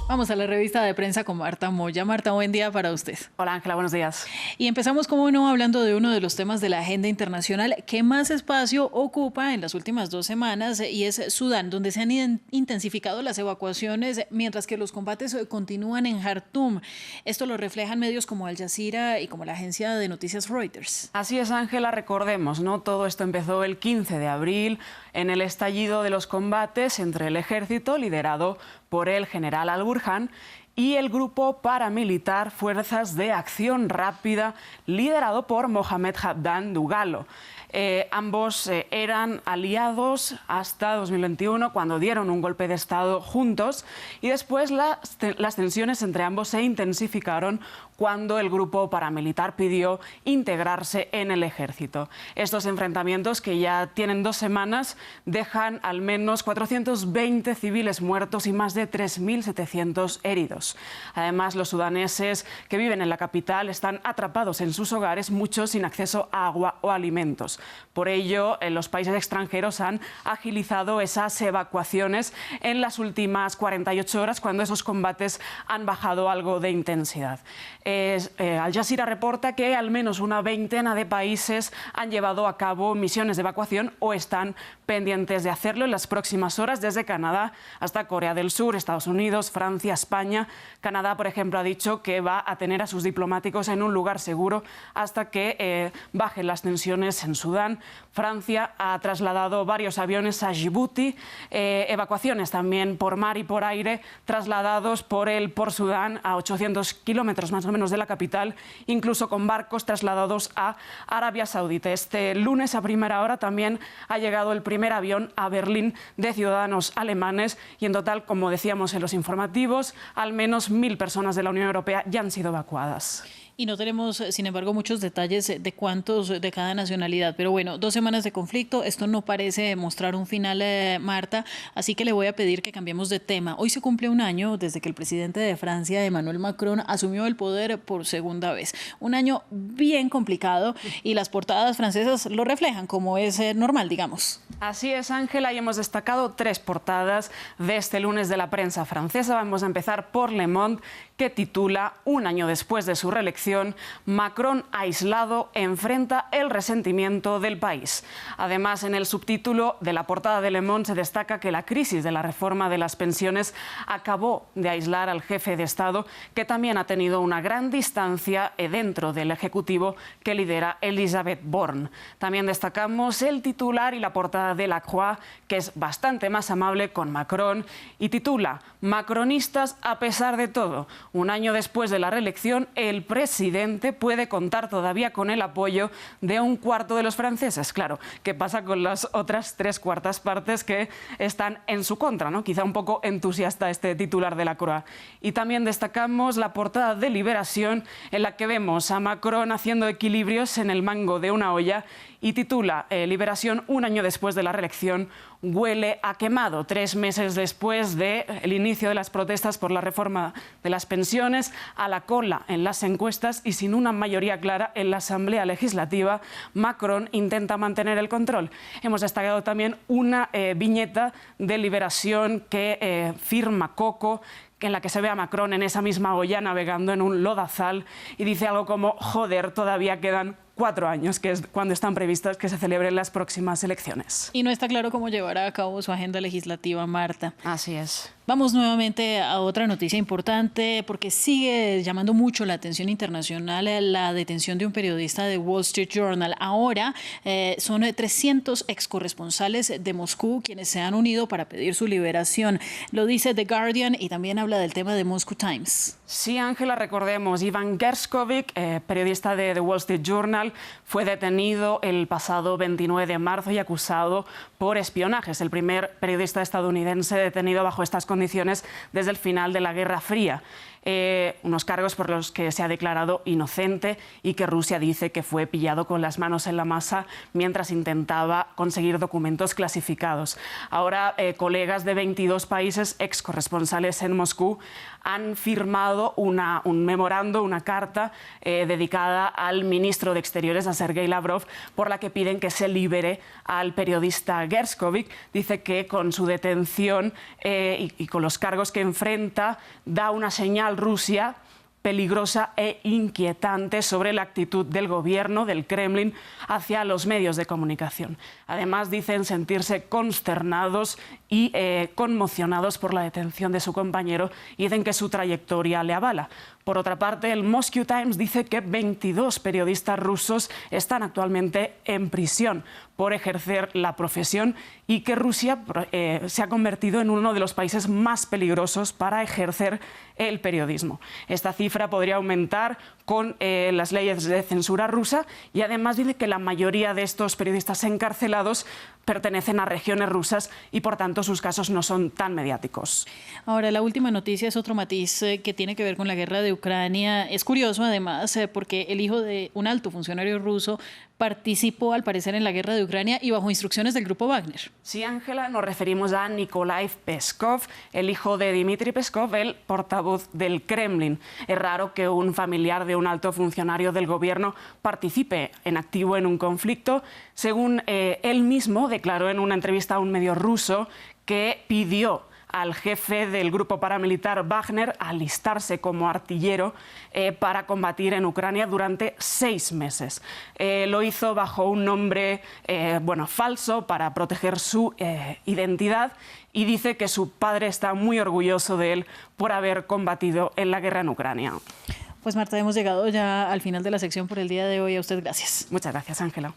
Vamos a la revista de prensa con Marta Moya. Marta, buen día para usted. Hola Ángela, buenos días. Y empezamos, como no, hablando de uno de los temas de la agenda internacional que más espacio ocupa en las últimas 2 semanas y es Sudán, donde se han intensificado las evacuaciones mientras que los combates continúan en Jartum. Esto lo reflejan medios como Al Jazeera y como la agencia de noticias Reuters. Así es, Ángela, recordemos, ¿no? Todo esto empezó el 15 de abril en el estallido de los combates entre el ejército liderado por el general al-Burhan y el grupo paramilitar Fuerzas de Acción Rápida liderado por Mohamed Hamdan Dagalo. Ambos eran aliados hasta 2021, cuando dieron un golpe de Estado juntos, y después las tensiones entre ambos se intensificaron cuando el grupo paramilitar pidió integrarse en el ejército. Estos enfrentamientos, que ya tienen 2 semanas, dejan al menos 420 civiles muertos y más de 3.700 heridos. Además, los sudaneses que viven en la capital están atrapados en sus hogares, muchos sin acceso a agua o alimentos. Por ello, los países extranjeros han agilizado esas evacuaciones en las últimas 48 horas, cuando esos combates han bajado algo de intensidad. Al Jazeera reporta que al menos una veintena de países han llevado a cabo misiones de evacuación o están pendientes de hacerlo en las próximas horas, desde Canadá hasta Corea del Sur, Estados Unidos, Francia, España. Canadá, por ejemplo, ha dicho que va a tener a sus diplomáticos en un lugar seguro hasta que bajen las tensiones en Sudán. Francia ha trasladado varios aviones a Djibouti, evacuaciones también por mar y por aire, trasladados por Sudán a 800 kilómetros más o menos de la capital, incluso con barcos trasladados a Arabia Saudita. Este lunes a primera hora también ha llegado el primer avión a Berlín de ciudadanos alemanes y en total, como decíamos en los informativos, al menos 1.000 personas de la Unión Europea ya han sido evacuadas. Y no tenemos, sin embargo, muchos detalles de cuántos de cada nacionalidad. Pero bueno, 2 semanas de conflicto, esto no parece mostrar un final, Marta, así que le voy a pedir que cambiemos de tema. Hoy se cumple 1 año desde que el presidente de Francia, Emmanuel Macron, asumió el poder por segunda vez. Un año bien complicado y las portadas francesas lo reflejan, como es normal, digamos. Así es, Ángela, y hemos destacado 3 portadas de este lunes de la prensa francesa. Vamos a empezar por Le Monde, que titula: 1 año después de su reelección, Macron aislado enfrenta el resentimiento del país. Además, en el subtítulo de la portada de Le Monde se destaca que la crisis de la reforma de las pensiones acabó de aislar al jefe de Estado, que también ha tenido una gran distancia dentro del Ejecutivo que lidera Elisabeth Borne. También destacamos el titular y la portada de La Croix, que es bastante más amable con Macron, y titula: Macronistas a pesar de todo. 1 año después de la reelección, el presidente puede contar todavía con el apoyo de 1/4 de los franceses. Claro, ¿qué pasa con las otras 3/4 partes que están en su contra, ¿no? Quizá un poco entusiasta este titular de La Croix. Y también destacamos la portada de Liberación, en la que vemos a Macron haciendo equilibrios en el mango de una olla, y titula Liberación: 1 año después de la reelección, huele a quemado. 3 meses después del inicio de las protestas por la reforma de las pensiones, a la cola en las encuestas y sin una mayoría clara en la Asamblea Legislativa, Macron intenta mantener el control. Hemos destacado también una viñeta de Liberación que firma Coco, en la que se ve a Macron en esa misma olla navegando en un lodazal y dice algo como: joder, todavía quedan 4 años, que es cuando están previstas que se celebren las próximas elecciones. Y no está claro cómo llevará a cabo su agenda legislativa, Marta. Así es. Vamos nuevamente a otra noticia importante, porque sigue llamando mucho la atención internacional la detención de un periodista de Wall Street Journal. Ahora son 300 excorresponsales de Moscú quienes se han unido para pedir su liberación. Lo dice The Guardian y también habla del tema de Moscow Times. Sí, Ángela, recordemos, Ivan Gershkovich, periodista de The Wall Street Journal, fue detenido el pasado 29 de marzo y acusado por espionaje. Es el primer periodista estadounidense detenido bajo estas condiciones desde el final de la Guerra Fría. Unos cargos por los que se ha declarado inocente y que Rusia dice que fue pillado con las manos en la masa mientras intentaba conseguir documentos clasificados. Ahora, colegas de 22 países excorresponsales en Moscú han firmado un memorando, una carta dedicada al ministro de Exteriores, a Sergei Lavrov, por la que piden que se libere al periodista Gershkovich. Dice que con su detención y y con los cargos que enfrenta, da una señal Rusia peligrosa e inquietante sobre la actitud del gobierno, del Kremlin, hacia los medios de comunicación. Además, dicen sentirse consternados y conmocionados por la detención de su compañero y dicen que su trayectoria le avala. Por otra parte, el Moscow Times dice que 22 periodistas rusos están actualmente en prisión por ejercer la profesión y que Rusia se ha convertido en uno de los países más peligrosos para ejercer el periodismo. Esta cifra podría aumentar con las leyes de censura rusa y además dice que la mayoría de estos periodistas encarcelados pertenecen a regiones rusas y por tanto sus casos no son tan mediáticos. Ahora, la última noticia es otro matiz que tiene que ver con la guerra de Ucrania. Es curioso además porque el hijo de un alto funcionario ruso participó al parecer en la guerra de Ucrania y bajo instrucciones del grupo Wagner. Sí, Ángela, nos referimos a Nikolai Peskov, el hijo de Dmitry Peskov, el portavoz del Kremlin. Es raro que un familiar de un alto funcionario del gobierno participe en activo en un conflicto. Según él mismo declaró en una entrevista a un medio ruso que pidió al jefe del grupo paramilitar Wagner alistarse como artillero para combatir en Ucrania durante 6 meses. Lo hizo bajo un nombre falso para proteger su identidad y dice que su padre está muy orgulloso de él por haber combatido en la guerra en Ucrania. Pues Marta, hemos llegado ya al final de la sección por el día de hoy. A usted gracias. Muchas gracias, Ángela.